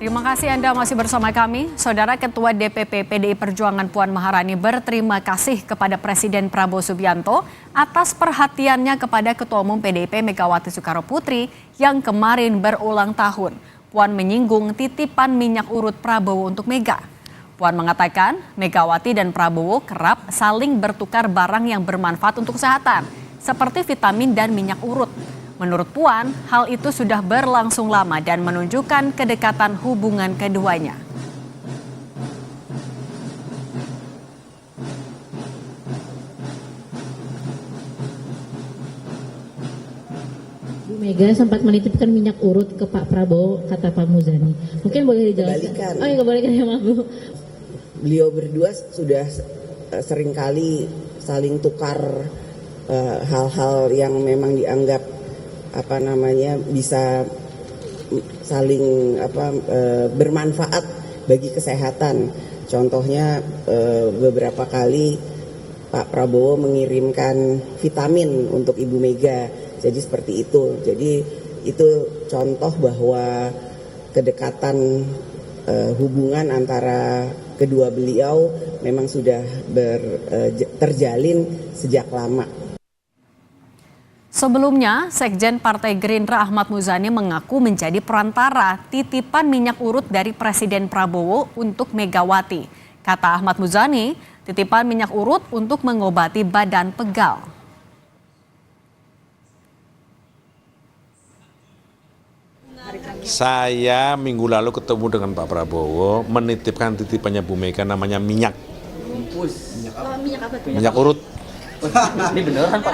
Terima kasih Anda masih bersama kami. Saudara Ketua DPP PDI Perjuangan Puan Maharani berterima kasih kepada Presiden Prabowo Subianto atas perhatiannya kepada Ketua Umum PDIP Megawati Soekarnoputri yang kemarin berulang tahun. Puan menyinggung titipan minyak urut Prabowo untuk Mega. Puan mengatakan Megawati dan Prabowo kerap saling bertukar barang yang bermanfaat untuk kesehatan, seperti vitamin dan minyak urut. Menurut Puan, hal itu sudah berlangsung lama dan menunjukkan kedekatan hubungan keduanya. Bu Mega sempat menitipkan minyak urut ke Pak Prabowo, kata Pak Muzani. Mungkin boleh dijelaskan? Oh iya, kebalikan ya, Mak Bu. Beliau berdua sudah seringkali saling tukar hal-hal yang memang dianggap bisa saling bermanfaat bagi kesehatan. Contohnya beberapa kali Pak Prabowo mengirimkan vitamin untuk Ibu Mega. Jadi seperti itu. Jadi itu contoh bahwa kedekatan hubungan antara kedua beliau memang sudah terjalin sejak lama. Sebelumnya, Sekjen Partai Gerindra Ahmad Muzani mengaku menjadi perantara titipan minyak urut dari Presiden Prabowo untuk Megawati. Kata Ahmad Muzani, titipan minyak urut untuk mengobati badan pegal. Saya minggu lalu ketemu dengan Pak Prabowo, menitipkan titipannya Bu Mega namanya minyak. Minyak apa tuh? Minyak urut. Ini beneran Pak,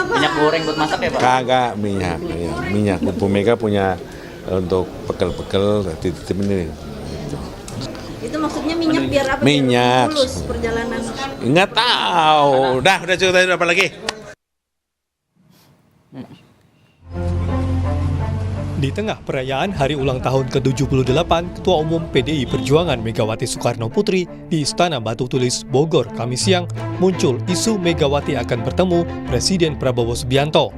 minyak goreng buat masak ya Pak? Kagak minyak, ya, minyak. Bu Mega punya untuk pegel-pegel titip ini. Itu maksudnya minyak biar apa? Minyak. Biar mulus perjalanan. Nggak tahu. Udah cerita apa lagi? Di tengah perayaan hari ulang tahun ke-78 Ketua Umum PDI Perjuangan Megawati Soekarnoputri di Istana Batu Tulis, Bogor, Kamis siang, muncul isu Megawati akan bertemu Presiden Prabowo Subianto.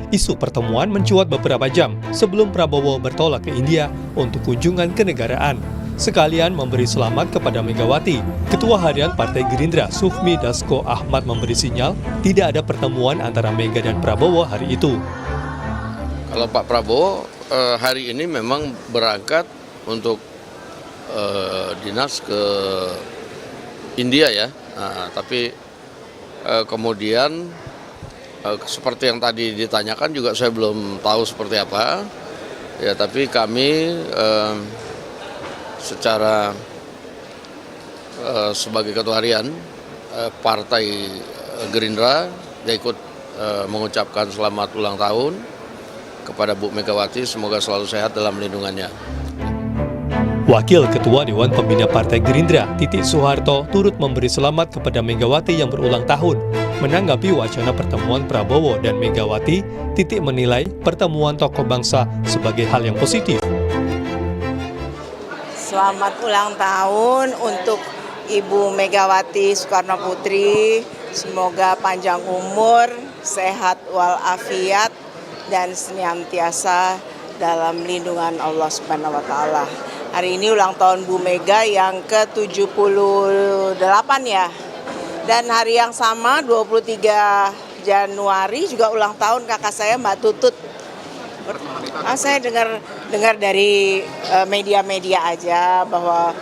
Isu pertemuan mencuat beberapa jam sebelum Prabowo bertolak ke India untuk kunjungan kenegaraan. Sekalian memberi selamat kepada Megawati. Ketua Harian Partai Gerindra Sufmi Dasko Ahmad memberi sinyal tidak ada pertemuan antara Mega dan Prabowo hari itu. Kalau Pak Prabowo hari ini memang berangkat untuk dinas ke India ya, tapi kemudian seperti yang tadi ditanyakan juga saya belum tahu seperti apa, ya tapi kami secara sebagai ketua harian Partai Gerindra dia ikut mengucapkan selamat ulang tahun kepada Bu Megawati, semoga selalu sehat dalam lindungannya. Wakil Ketua Dewan Pembina Partai Gerindra, Titik Soeharto, turut memberi selamat kepada Megawati yang berulang tahun. Menanggapi wacana pertemuan Prabowo dan Megawati, Titik menilai pertemuan tokoh bangsa sebagai hal yang positif. Selamat ulang tahun untuk Ibu Megawati Soekarnoputri. Semoga panjang umur, sehat walafiat, dan senantiasa dalam lindungan Allah Subhanahu wa Ta'ala. Hari ini ulang tahun Bu Mega yang ke-78 ya. Dan hari yang sama 23 Januari juga ulang tahun kakak saya Mbak Tutut. Saya dengar dari media-media aja bahwa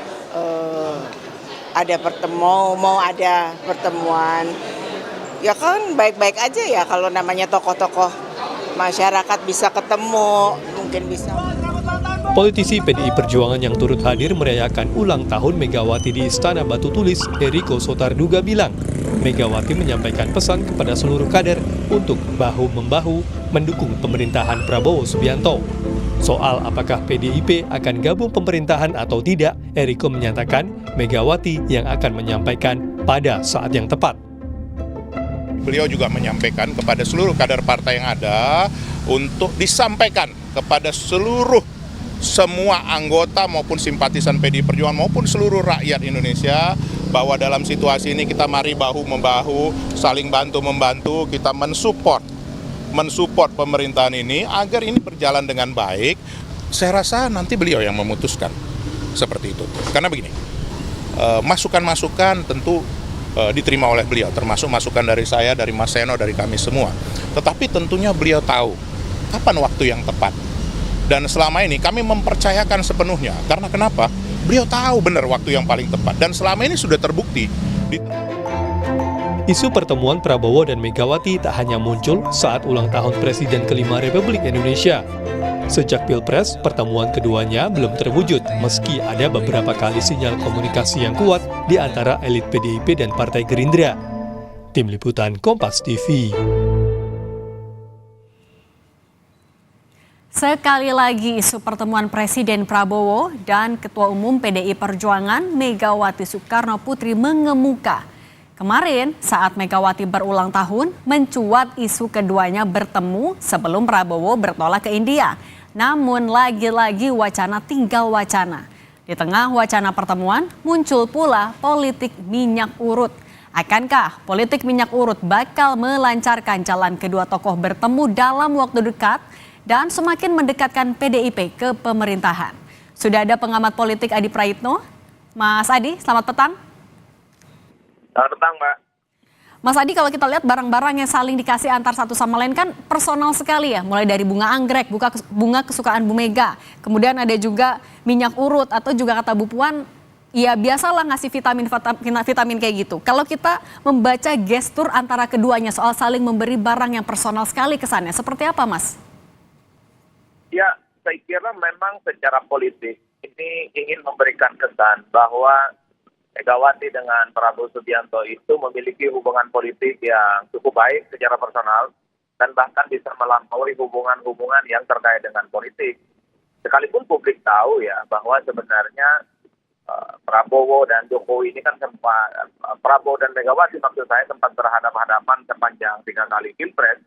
ada mau ada pertemuan. Ya kan baik-baik aja ya kalau namanya tokoh-tokoh masyarakat bisa ketemu, mungkin bisa. Politisi PDI Perjuangan yang turut hadir merayakan ulang tahun Megawati di Istana Batu Tulis, Eriko Sotarduga bilang, Megawati menyampaikan pesan kepada seluruh kader untuk bahu-membahu mendukung pemerintahan Prabowo Subianto. Soal apakah PDIP akan gabung pemerintahan atau tidak, Eriko menyatakan Megawati yang akan menyampaikan pada saat yang tepat. Beliau juga menyampaikan kepada seluruh kader partai yang ada untuk disampaikan kepada semua anggota maupun simpatisan PDI Perjuangan maupun seluruh rakyat Indonesia bahwa dalam situasi ini kita mari bahu-membahu, saling bantu-membantu, kita mensupport pemerintahan ini agar ini berjalan dengan baik. saya rasa nanti beliau yang memutuskan seperti itu. Karena begini, masukan-masukan tentu diterima oleh beliau, termasuk masukan dari saya, dari Mas Seno, dari kami semua. Tetapi tentunya beliau tahu kapan waktu yang tepat. Dan selama ini kami mempercayakan sepenuhnya. Karena kenapa? Beliau tahu benar waktu yang paling tepat. Dan selama ini sudah terbukti. Isu pertemuan Prabowo dan Megawati tak hanya muncul saat ulang tahun Presiden kelima Republik Indonesia. Sejak Pilpres, pertemuan keduanya belum terwujud meski ada beberapa kali sinyal komunikasi yang kuat di antara elit PDIP dan Partai Gerindra. Tim Liputan Kompas TV. Sekali lagi isu pertemuan Presiden Prabowo dan Ketua Umum PDI Perjuangan Megawati Soekarno Putri mengemuka. Kemarin saat Megawati berulang tahun mencuat isu keduanya bertemu sebelum Prabowo bertolak ke India. Namun lagi-lagi wacana tinggal wacana. Di tengah wacana pertemuan muncul pula politik minyak urut. Akankah politik minyak urut bakal melancarkan jalan kedua tokoh bertemu dalam waktu dekat dan semakin mendekatkan PDIP ke pemerintahan? Sudah ada pengamat politik Adi Praitno. Mas Adi, selamat petang. Selamat petang, Mbak. Mas Adi, kalau kita lihat barang-barang yang saling dikasih antar satu sama lain kan personal sekali ya. Mulai dari bunga anggrek, bunga kesukaan Bu Mega. Kemudian ada juga minyak urut atau juga kata Bu Puan, ya biasalah ngasih vitamin kayak gitu. Kalau kita membaca gestur antara keduanya soal saling memberi barang yang personal sekali kesannya, seperti apa Mas? Ya, saya kira memang secara politik ini ingin memberikan kesan bahwa Megawati dengan Prabowo Subianto itu memiliki hubungan politik yang cukup baik secara personal dan bahkan bisa melampaui hubungan-hubungan yang terkait dengan politik. Sekalipun publik tahu ya bahwa sebenarnya Prabowo dan Jokowi ini kan sempat, Prabowo dan Megawati maksud saya sempat berhadapan-hadapan sepanjang 3 kali Pilpres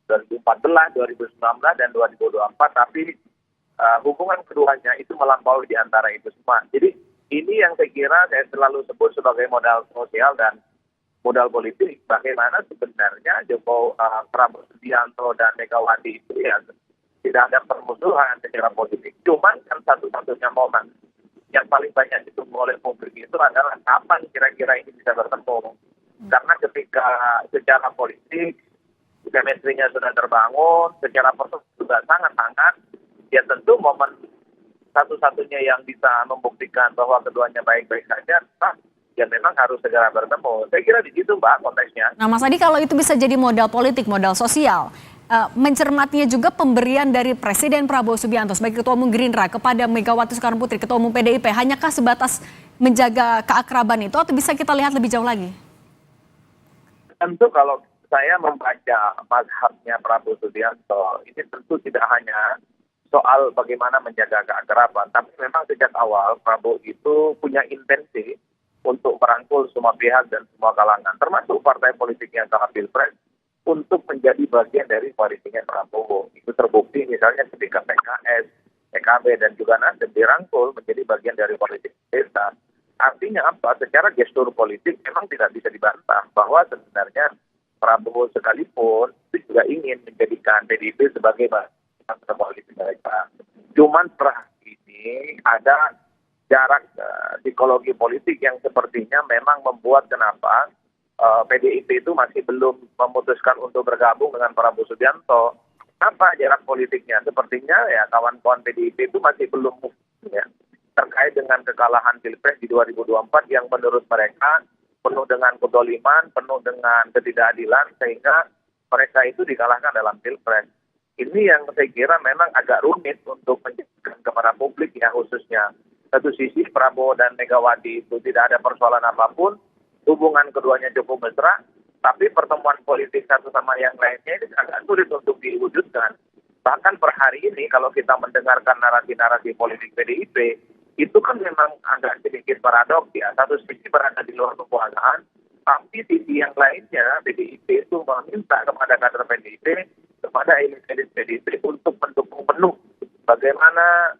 2014, 2019 dan 2024, tapi hubungan keduanya itu melampaui di antara itu semua. Jadi ini yang saya kira saya selalu sebut sebagai modal sosial dan modal politik. Bagaimana sebenarnya Prabowo Subianto dan Megawati itu ya tidak ada permusuhan secara politik. Cuman kan satu-satunya momen yang paling banyak ditunggu oleh publik itu adalah kapan kira-kira ini bisa bertemu. Karena ketika secara politik chemistry-nya sudah terbangun, secara personal juga sangat-sangat, ya tentu momen satu-satunya yang bisa membuktikan bahwa keduanya baik-baik saja, ya memang harus segera bertemu. Saya kira di situ Mbak konteksnya. Nah Mas Adi, kalau itu bisa jadi modal politik, modal sosial, mencermatinya juga pemberian dari Presiden Prabowo Subianto sebagai Ketua Umum Gerindra kepada Megawati Soekarno Putri, Ketua Umum PDIP, hanyakah sebatas menjaga keakraban itu atau bisa kita lihat lebih jauh lagi? Tentu kalau saya membaca mazhabnya Prabowo Subianto, ini tentu tidak hanya soal bagaimana menjaga keakraban, tapi memang sejak awal Prabowo itu punya intensi untuk merangkul semua pihak dan semua kalangan, termasuk partai politik yang kalah Pilpres, untuk menjadi bagian dari koalisinya Prabowo. Itu terbukti misalnya ketika PKS, PKB dan juga Nasdem dirangkul menjadi bagian dari koalisi desa. Artinya apa? Secara gestur politik memang tidak bisa dibantah bahwa sebenarnya Prabowo sekalipun itu juga ingin menjadikan PDIP sebagai koalisi mereka. Cuman per ini ada jarak psikologi politik yang sepertinya memang membuat kenapa PDIP itu masih belum memutuskan untuk bergabung dengan Prabowo Subianto. Apa jarak politiknya? Sepertinya ya kawan-kawan PDIP itu masih belum ya, terkait dengan kekalahan Pilpres di 2024 yang menurut mereka penuh dengan kedoliman, penuh dengan ketidakadilan sehingga mereka itu dikalahkan dalam Pilpres. Ini yang saya kira memang agak rumit untuk menjelaskan kepada publik ya khususnya. Satu sisi Prabowo dan Megawati itu tidak ada persoalan apapun, hubungan keduanya cukup mesra, tapi pertemuan politik satu sama yang lainnya ini agak sulit untuk diwujudkan. Bahkan per hari ini kalau kita mendengarkan narasi-narasi politik PDIP, itu kan memang agak sedikit paradoks ya. Satu sisi berada di luar kekuasaan, tapi sisi yang lainnya PDIP itu meminta kepada kader PDIP, kepada elit-elit PDIP untuk mendukung penuh bagaimana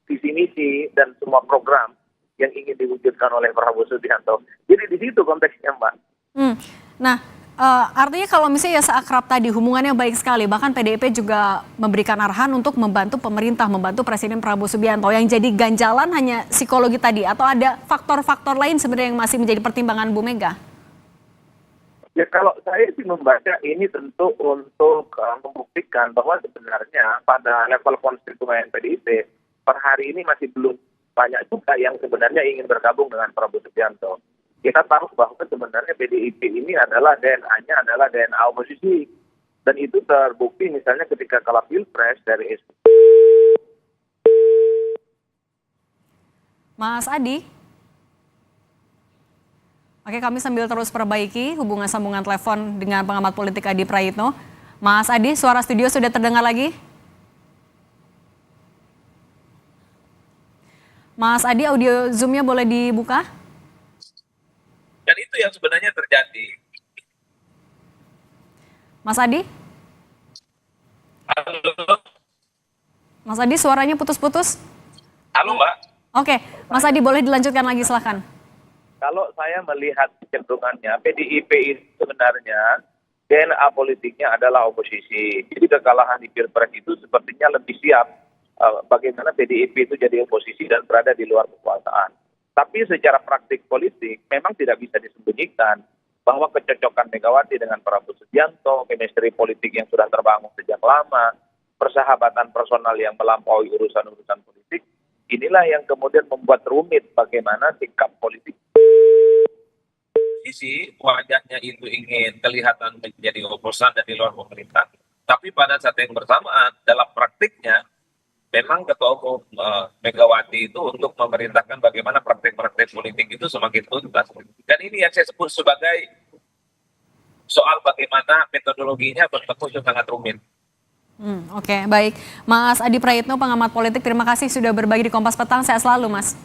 visi misi dan semua program yang ingin diwujudkan oleh Prabowo Subianto. Jadi di situ konteksnya Mbak. Nah, Artinya kalau misalnya ya seakrab tadi hubungannya baik sekali, bahkan PDIP juga memberikan arahan untuk membantu pemerintah, membantu Presiden Prabowo Subianto. Yang jadi ganjalan hanya psikologi tadi atau ada faktor-faktor lain sebenarnya yang masih menjadi pertimbangan Bu Mega? Ya kalau saya sih membaca ini tentu untuk membuktikan bahwa sebenarnya pada level konstituen PDIP per hari ini masih belum banyak juga yang sebenarnya ingin bergabung dengan Prabowo Subianto. Kita tahu bahwa sebenarnya PDIP ini adalah DNA-nya adalah DNA oposisi. Dan itu terbukti misalnya ketika kalah Pilpres dari Mas Adi? Oke, kami sambil terus perbaiki hubungan sambungan telepon dengan pengamat politik Adi Prayitno. Mas Adi, suara studio sudah terdengar lagi? Mas Adi, audio Zoom-nya boleh dibuka? Dan itu yang sebenarnya terjadi. Mas Adi? Halo, Mas Adi, suaranya putus-putus? halo Mbak. Oke, Mas Adi boleh dilanjutkan lagi, silakan. Kalau saya melihat kecenderungannya, PDIP itu sebenarnya DNA politiknya adalah oposisi. Jadi kekalahan di Pilpres itu sepertinya lebih siap bagaimana PDIP itu jadi oposisi dan berada di luar kekuasaan. Tapi secara praktik politik memang tidak bisa disembunyikan bahwa kecocokan Megawati dengan Prabowo Subianto, chemistry politik yang sudah terbangun sejak lama, persahabatan personal yang melampaui urusan-urusan politik, inilah yang kemudian membuat rumit bagaimana sikap politik. Sisi wajahnya itu ingin kelihatan menjadi oposan dan di luar pemerintah. Tapi pada saat yang bersamaan dalam praktiknya memang Ketua Umum Megawati itu untuk memerintahkan bagaimana praktek-praktek politik itu semakin tuntas. Dan ini yang saya sebut sebagai soal bagaimana metodologinya bertemu sangat rumit. Oke, baik. Mas Adi Prayitno, pengamat politik, terima kasih sudah berbagi di Kompas Petang. Sehat selalu, Mas.